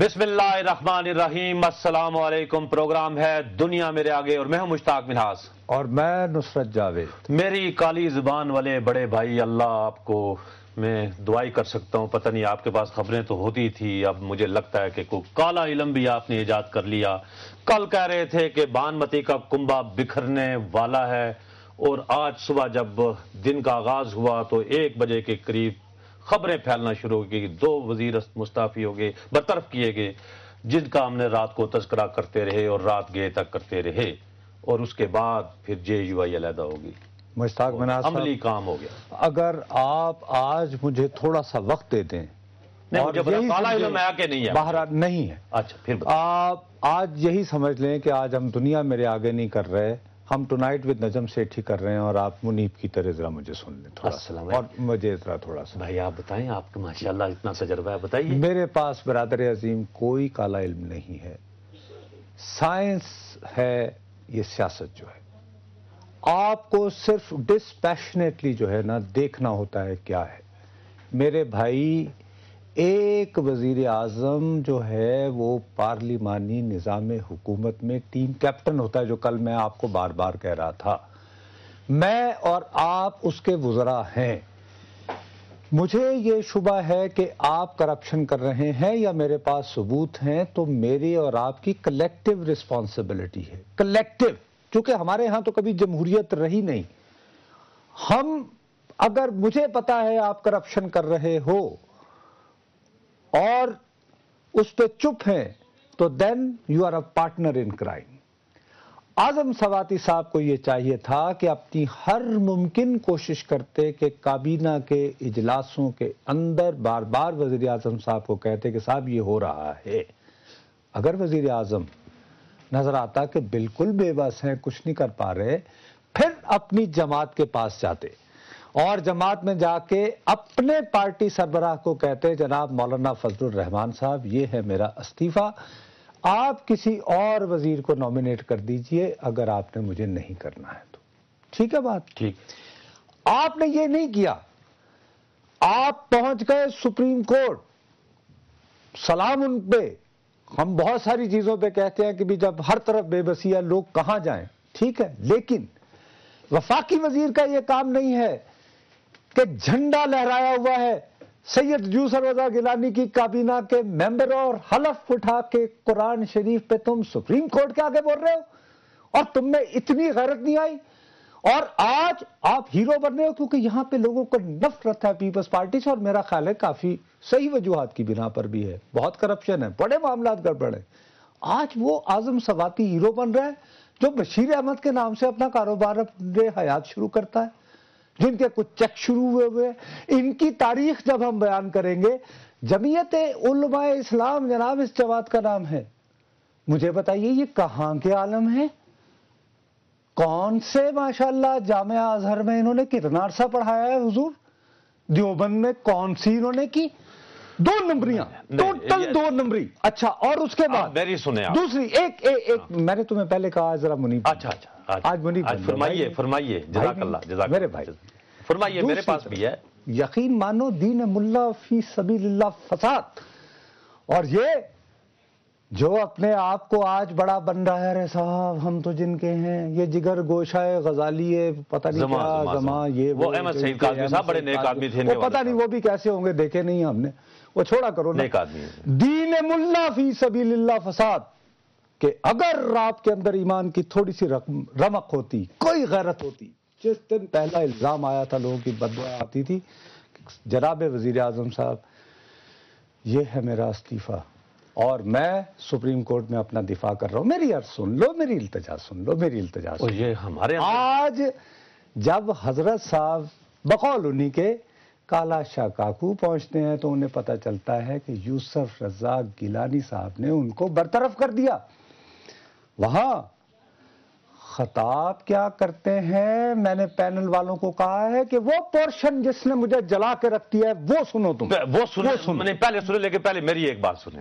بسم اللہ الرحمن الرحیم، السلام علیکم۔ پروگرام ہے دنیا میرے آگے اور میں ہوں مشتاق منہاس اور میں نصرت جاوید۔ میری کالی زبان والے بڑے بھائی، اللہ آپ کو میں دعائی کر سکتا ہوں، پتہ نہیں آپ کے پاس خبریں تو ہوتی تھی، اب مجھے لگتا ہے کہ کوئی کالا علم بھی آپ نے ایجاد کر لیا۔ کل کہہ رہے تھے کہ بانمتی کا کنبہ بکھرنے والا ہے، اور آج صبح جب دن کا آغاز ہوا تو 1 بجے کے قریب خبریں پھیلنا شروع ہو گئی، 2 وزیر مستعفی ہو گئے، برطرف کیے گئے، جن کا ہم نے رات کو تذکرہ کرتے رہے اور رات گئے تک کرتے رہے، اور اس کے بعد پھر JUI علیحدہ ہوگی، مشتاق منہاس صاحب، عملی کام ہو گیا۔ اگر آپ آج مجھے تھوڑا سا وقت دے دیں، نہیں مجھے بتا کالا علم ہے کہ نہیں ہے؟ بہرحال نہیں ہے۔ اچھا پھر آپ آج یہی سمجھ لیں کہ آج ہم دنیا میرے آگے نہیں کر رہے، ہم ٹونائٹ ود نجم سیٹھی کر رہے ہیں، اور آپ منیب کی طرح ذرا مجھے سن لیں تھوڑا سا، اور مجھے ذرا تھوڑا سا۔ بھائی آپ بتائیں، آپ کا ماشاءاللہ اتنا تجربہ ہے، بتائیے۔ میرے پاس برادر عظیم کوئی کالا علم نہیں ہے، سائنس ہے یہ سیاست جو ہے، آپ کو صرف ڈسپیشنیٹلی جو ہے نا دیکھنا ہوتا ہے کیا ہے۔ میرے بھائی، ایک وزیر اعظم جو ہے وہ پارلیمانی نظام حکومت میں ٹیم کیپٹن ہوتا ہے، جو کل میں آپ کو بار بار کہہ رہا تھا۔ میں اور آپ اس کے وزراء ہیں۔ مجھے یہ شبہ ہے کہ آپ کرپشن کر رہے ہیں یا میرے پاس ثبوت ہیں، تو میری اور آپ کی کلیکٹیو رسپانسبلٹی ہے، کلیکٹیو، چونکہ ہمارے ہاں تو کبھی جمہوریت رہی نہیں۔ ہم اگر مجھے پتا ہے آپ کرپشن کر رہے ہو اور اس پہ چپ ہیں، تو then you are a partner in crime. Azam Swati صاحب کو یہ چاہیے تھا کہ اپنی ہر ممکن کوشش کرتے کہ کابینہ کے اجلاسوں کے اندر بار بار وزیر اعظم صاحب کو کہتے کہ صاحب یہ ہو رہا ہے۔ اگر وزیر اعظم نظر آتا کہ بالکل بے بس ہیں، کچھ نہیں کر پا رہے، پھر اپنی جماعت کے پاس جاتے اور جماعت میں جا کے اپنے پارٹی سربراہ کو کہتے جناب مولانا فضل الرحمان صاحب، یہ ہے میرا استعفیٰ، آپ کسی اور وزیر کو نامینیٹ کر دیجئے اگر آپ نے مجھے نہیں کرنا ہے تو۔ ٹھیک ہے بات؟ ٹھیک۔ آپ نے یہ نہیں کیا، آپ پہنچ گئے سپریم کورٹ، سلام ان پہ۔ ہم بہت ساری چیزوں پہ کہتے ہیں کہ بھی جب ہر طرف بے بسی ہے لوگ کہاں جائیں، ٹھیک ہے، لیکن وفاقی وزیر کا یہ کام نہیں ہے کہ جھنڈا لہرایا ہوا ہے سید یوسف رضا گیلانی کی کابینہ کے ممبر، اور حلف اٹھا کے قرآن شریف پہ تم سپریم کورٹ کے آگے بول رہے ہو، اور تم میں اتنی غیرت نہیں آئی، اور آج آپ ہیرو بن رہے ہو کیونکہ یہاں پہ لوگوں کو نفرت ہے پیپلز پارٹی سے، اور میرا خیال ہے کافی صحیح وجوہات کی بنا پر بھی ہے، بہت کرپشن ہے، بڑے معاملات گڑبڑ ہیں۔ آج وہ اعظم سواتی ہیرو بن رہا ہے جو بشیر احمد کے نام سے اپنا کاروبار حیات شروع کرتا ہے، جن کے کچھ چیک شروع ہوئے ہیں۔ ان کی تاریخ جب ہم بیان کریں گے، جمعیت علماء اسلام جناب اس جماعت کا نام ہے، مجھے بتائیے یہ کہاں کے عالم ہیں؟ کون سے ماشاءاللہ جامعہ ازہر میں انہوں نے کتنا عرصہ پڑھایا ہے حضور؟ دیوبند میں کون سی انہوں نے کی؟ 2 نمبریاں، ٹوٹل 2 نمبری۔ اچھا، اور اس کے بعد میری سنیں آپ دوسری ایک میں نے تمہیں پہلے کہا ذرا منیب، اچھا آج منیب فرمائیے، جزاک اللہ، جزاک اللہ، میرے بھائی فرمائیے، میرے پاس بھی ہے۔ یقین مانو دین ملا فی سبیل اللہ فساد، اور یہ جو اپنے آپ کو آج بڑا بن رہا ہے، ارے صاحب ہم تو جن کے ہیں، یہ جگر گوشہ ہے، غزالی ہے، پتہ نہیں کیا زماں، یہ وہ احمد سعید کاظمی صاحب بڑے نیک آدمی تھے، وہ پتہ نہیں وہ بھی کیسے ہوں گے، دیکھے نہیں ہم نے، وہ چھوڑا کرو نا۔ نیک آدمی دین ملا فی سبیل اللہ فساد، کہ اگر آپ کے اندر ایمان کی تھوڑی سی رمق ہوتی، کوئی غیرت ہوتی، جس دن پہلا الزام آیا تھا لوگوں کی بددعا آتی تھی، جناب وزیر اعظم صاحب یہ ہے میرا استعفیٰ اور میں سپریم کورٹ میں اپنا دفاع کر رہا ہوں، میری عرض سن لو، میری التجا سن لو، میری التجا سن لو۔ یہ ہمارے آج جب حضرت صاحب بقول انہی کے کالا شاہ کاکو پہنچتے ہیں تو انہیں پتہ چلتا ہے کہ یوسف رضا گیلانی صاحب نے ان کو برطرف کر دیا۔ وہاں خطاب کیا کرتے ہیں، میں نے پینل والوں کو کہا ہے کہ وہ پورشن جس نے مجھے جلا کے رکھ دیا ہے وہ سنو، تم وہ سنیں، پہلے سنیں، لیکن پہلے میری ایک بات سنیں۔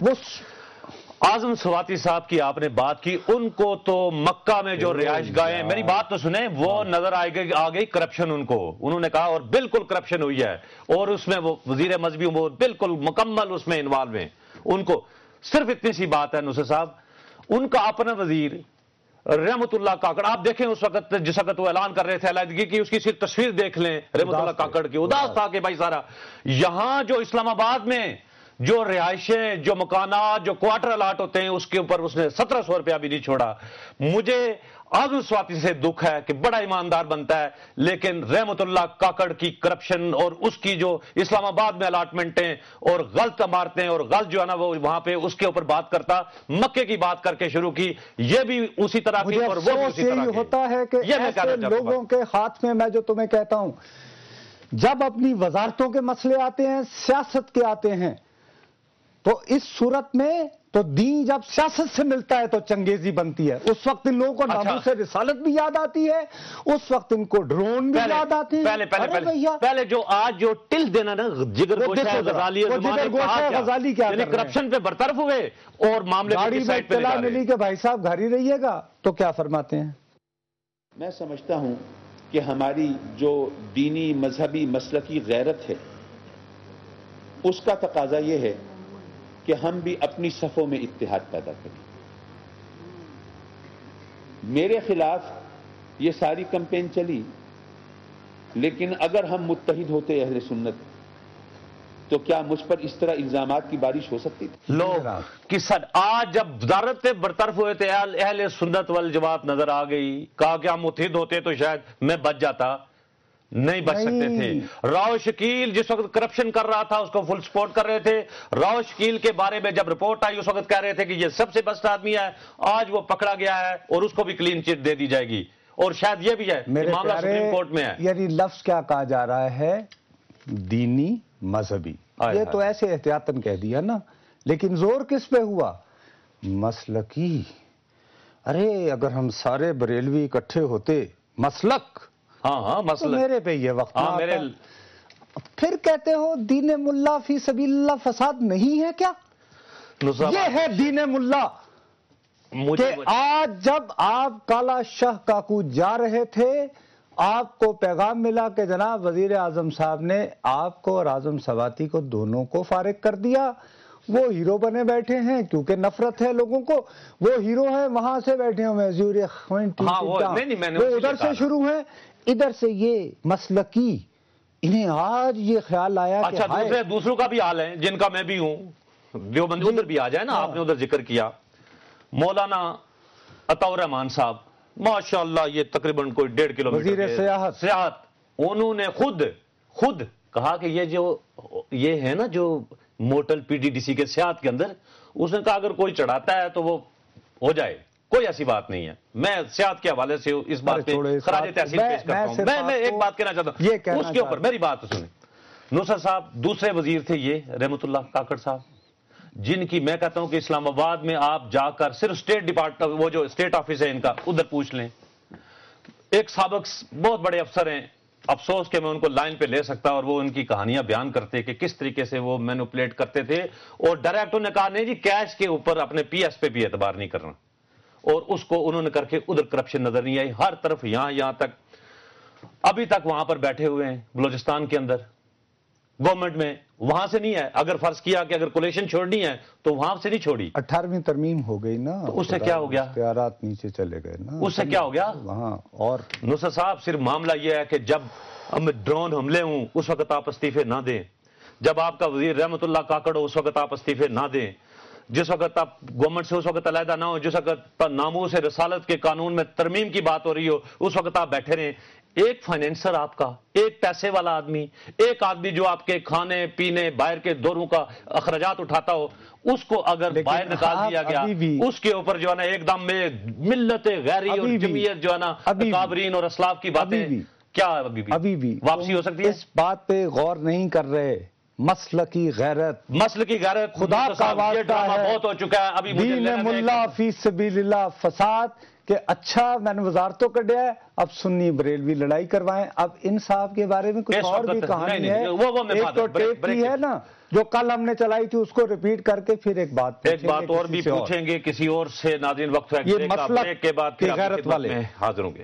اعظم سواتی صاحب کی آپ نے بات کی، ان کو تو مکہ میں جو رہائش گاہیں، میری بات تو سنیں، وہ نظر آ گئی کرپشن ان کو، انہوں نے کہا اور بالکل کرپشن ہوئی ہے، اور اس میں وہ وزیر مذہبی امور بالکل مکمل اس میں انوالو ہیں، ان کو صرف اتنی سی بات ہے نصرت صاحب، ان کا اپنا وزیر رحمت اللہ کاکڑ، آپ دیکھیں اس وقت جس وقت وہ اعلان کر رہے تھے علیحدگی کی، اس کی صرف تصویر دیکھ لیں رحمت اللہ کاکڑ کی، اداس تھا کہ بھائی سارا یہاں جو اسلام آباد میں جو رہائشیں، جو مکانات، جو کوارٹر الاٹ ہوتے ہیں، اس کے اوپر اس نے 1700 روپیہ بھی نہیں چھوڑا۔ مجھے آزم سواتی سے دکھ ہے کہ بڑا ایماندار بنتا ہے، لیکن رحمت اللہ کاکڑ کی کرپشن اور اس کی جو اسلام آباد میں الاٹمنٹیں اور غلط عمارتیں اور غلط جو ہے نا وہ وہاں پہ اس کے اوپر بات کرتا، مکے کی بات کر کے شروع کی، یہ بھی اسی طرح کی اور وہ بھی اسی طرح کی ہوتا ہے کہ ایسے لوگوں کے ہاتھ میں، میں جو تمہیں کہتا ہوں، جب اپنی وزارتوں کے مسئلے آتے ہیں، سیاست کے آتے ہیں، تو اس صورت میں تو دین جب سیاست سے ملتا ہے تو چنگیزی بنتی ہے، اس وقت ان لوگوں کو ناموس رسالت بھی یاد آتی ہے، اس وقت ان کو ڈرون بھی یاد آتے ہیں۔ پہلے جو آج جو ٹل دینا نا جگر گوشہ غزالی کیا یعنی کرپشن پہ برطرف ہوئے اور معاملے گاڑی میں اطلاع ملی کہ بھائی صاحب گھر ہی رہیے گا، تو کیا فرماتے ہیں؟ میں سمجھتا ہوں کہ ہماری جو دینی مذہبی مسلکی غیرت ہے، اس کا تقاضا یہ ہے کہ ہم بھی اپنی صفوں میں اتحاد پیدا کریں۔ میرے خلاف یہ ساری کمپین چلی، لیکن اگر ہم متحد ہوتے اہل سنت تو کیا مجھ پر اس طرح الزامات کی بارش ہو سکتی تھی؟ لوگ کسن آج جب وزارت سے برطرف ہوئے تھے، اہل سنت والجماعت نظر آ گئی، کہا کہ ہم متحد ہوتے تو شاید میں بچ جاتا، نہیں بچ سکتے تھے۔ راؤ شکیل جس وقت کرپشن کر رہا تھا اس کو فل سپورٹ کر رہے تھے، راؤ شکیل کے بارے میں جب رپورٹ آئی اس وقت کہہ رہے تھے کہ یہ سب سے بیسٹ آدمی ہے، آج وہ پکڑا گیا ہے اور اس کو بھی کلین چٹ دے دی جائے گی، اور شاید یہ بھی ہے معاملہ سپریم کورٹ میں ہے۔ یعنی لفظ کیا کہا جا رہا ہے؟ دینی مذہبی، یہ تو ایسے احتیاطاً کہہ دیا نا، لیکن زور کس پہ ہوا؟ مسلکی۔ ارے اگر ہم سارے بریلوی اکٹھے ہوتے، مسلک، ہاں مسئلہ میرے پہ یہ وقت پھر کہتے ہو دین ملا فی سبیل اللہ فساد نہیں ہے کیا؟ یہ ہے دین ملا کہ آج جب آپ کالا شاہ کاکو جا رہے تھے، آپ کو پیغام ملا کہ جناب وزیر اعظم صاحب نے آپ کو اور اعظم سواتی کو دونوں کو فارغ کر دیا، وہ ہیرو بنے بیٹھے ہیں کیونکہ نفرت ہے لوگوں کو، وہ ہیرو ہیں وہاں سے بیٹھے ہیں وہ ادھر سے شروع ہیں، ادھر سے یہ مسلکی، انہیں آج یہ خیال آیا کہ اچھا دوسروں کا بھی حال ہے جن کا میں بھی ہوں، جو بندے ادھر بھی آ جائے نا، آپ نے ادھر ذکر کیا مولانا عطاء الرحمان صاحب، ماشاءاللہ یہ تقریباً کوئی 1.5 کلومیٹر وزیر سیاحت، انہوں نے خود کہا کہ یہ ہے نا جو motel P D D C کے سیاحت کے اندر، اس نے کہا اگر کوئی چڑھاتا ہے تو وہ ہو جائے، کوئی ایسی بات نہیں ہے۔ میں سیاحت کے حوالے سے اس بات پہ خراج تحسین پیش کرتا ہوں۔ میں ایک بات کہنا چاہتا ہوں اس کے اوپر، میری بات سنیں۔ نصرت صاحب دوسرے وزیر تھے یہ رحمت اللہ کاکڑ صاحب، جن کی میں کہتا ہوں کہ اسلام آباد میں آپ جا کر صرف اسٹیٹ ڈپارٹمنٹ، وہ جو اسٹیٹ آفس ہے ان کا، ادھر پوچھ لیں۔ ایک سابق بہت بڑے افسر ہیں، افسوس کہ میں ان کو لائن پہ لے سکتا، اور وہ ان کی کہانیاں بیان کرتے کہ کس طریقے سے وہ مینوپولیٹ کرتے تھے، اور ڈائریکٹ انہوں نے کہا نہیں جی کیش کے اوپر اپنے پی ایس پہ بھی اعتبار نہیں کرنا، اور اس کو انہوں نے کر کے ادھر کرپشن نظر نہیں آئی، ہر طرف یہاں تک ابھی تک وہاں پر بیٹھے ہوئے ہیں بلوچستان کے اندر گورنمنٹ میں، وہاں سے نہیں ہے۔ اگر فرض کیا کہ اگر کولیشن چھوڑنی ہے تو وہاں سے نہیں چھوڑی۔ 18ویں ترمیم ہو گئی نا، اس سے کیا ہو گیا؟ اختیارات نیچے چلے گئے نا، اس سے کیا ہو گیا وہاں۔ اور نصرت صاحب صرف معاملہ یہ ہے کہ جب ڈرون حملے ہوں اس وقت آپ استعفے نہ دیں، جب آپ کا وزیر رحمت اللہ کاکڑ ہو اس وقت آپ استعفے نہ دیں، جس وقت آپ گورنمنٹ سے اس وقت علیحدہ نہ ہو، جس وقت ناموس رسالت کے قانون میں ترمیم کی بات ہو رہی ہو اس وقت آپ بیٹھے رہیں۔ ایک فائنینسر آپ کا، ایک پیسے والا آدمی، ایک آدمی جو آپ کے کھانے پینے باہر کے دوروں کا اخراجات اٹھاتا ہو، اس کو اگر باہر نکال دیا گیا، اس کے اوپر جو ہے نا ایک دم میں ملت غیری اور جمعیت جو ہے نا اکابرین اور اسلاف کی باتیں، کیا ابھی بھی واپسی ہو سکتی ہے؟ اس بات پہ غور نہیں کر رہے۔ مسلکی غیرت خدا کا واسطہ ہے، بہت ہو چکا ہے۔ ابھی دین ملا فی سبیل اللہ فساد کہ اچھا میں نے وزارتوں کڈیا ہے، اب سنی بریلوی لڑائی کروائیں۔ اب انصاف کے بارے میں کچھ اور بھی کہانی ہے، ایک تو ٹیپ کی ہے نا جو کل ہم نے چلائی تھی، اس کو ریپیٹ کر کے پھر ایک بات اور بھی پوچھیں گے کسی اور سے۔ ناظرین وقت ہے، یہ مسلک کے بعد غیرت والے حاضر ہوں گے۔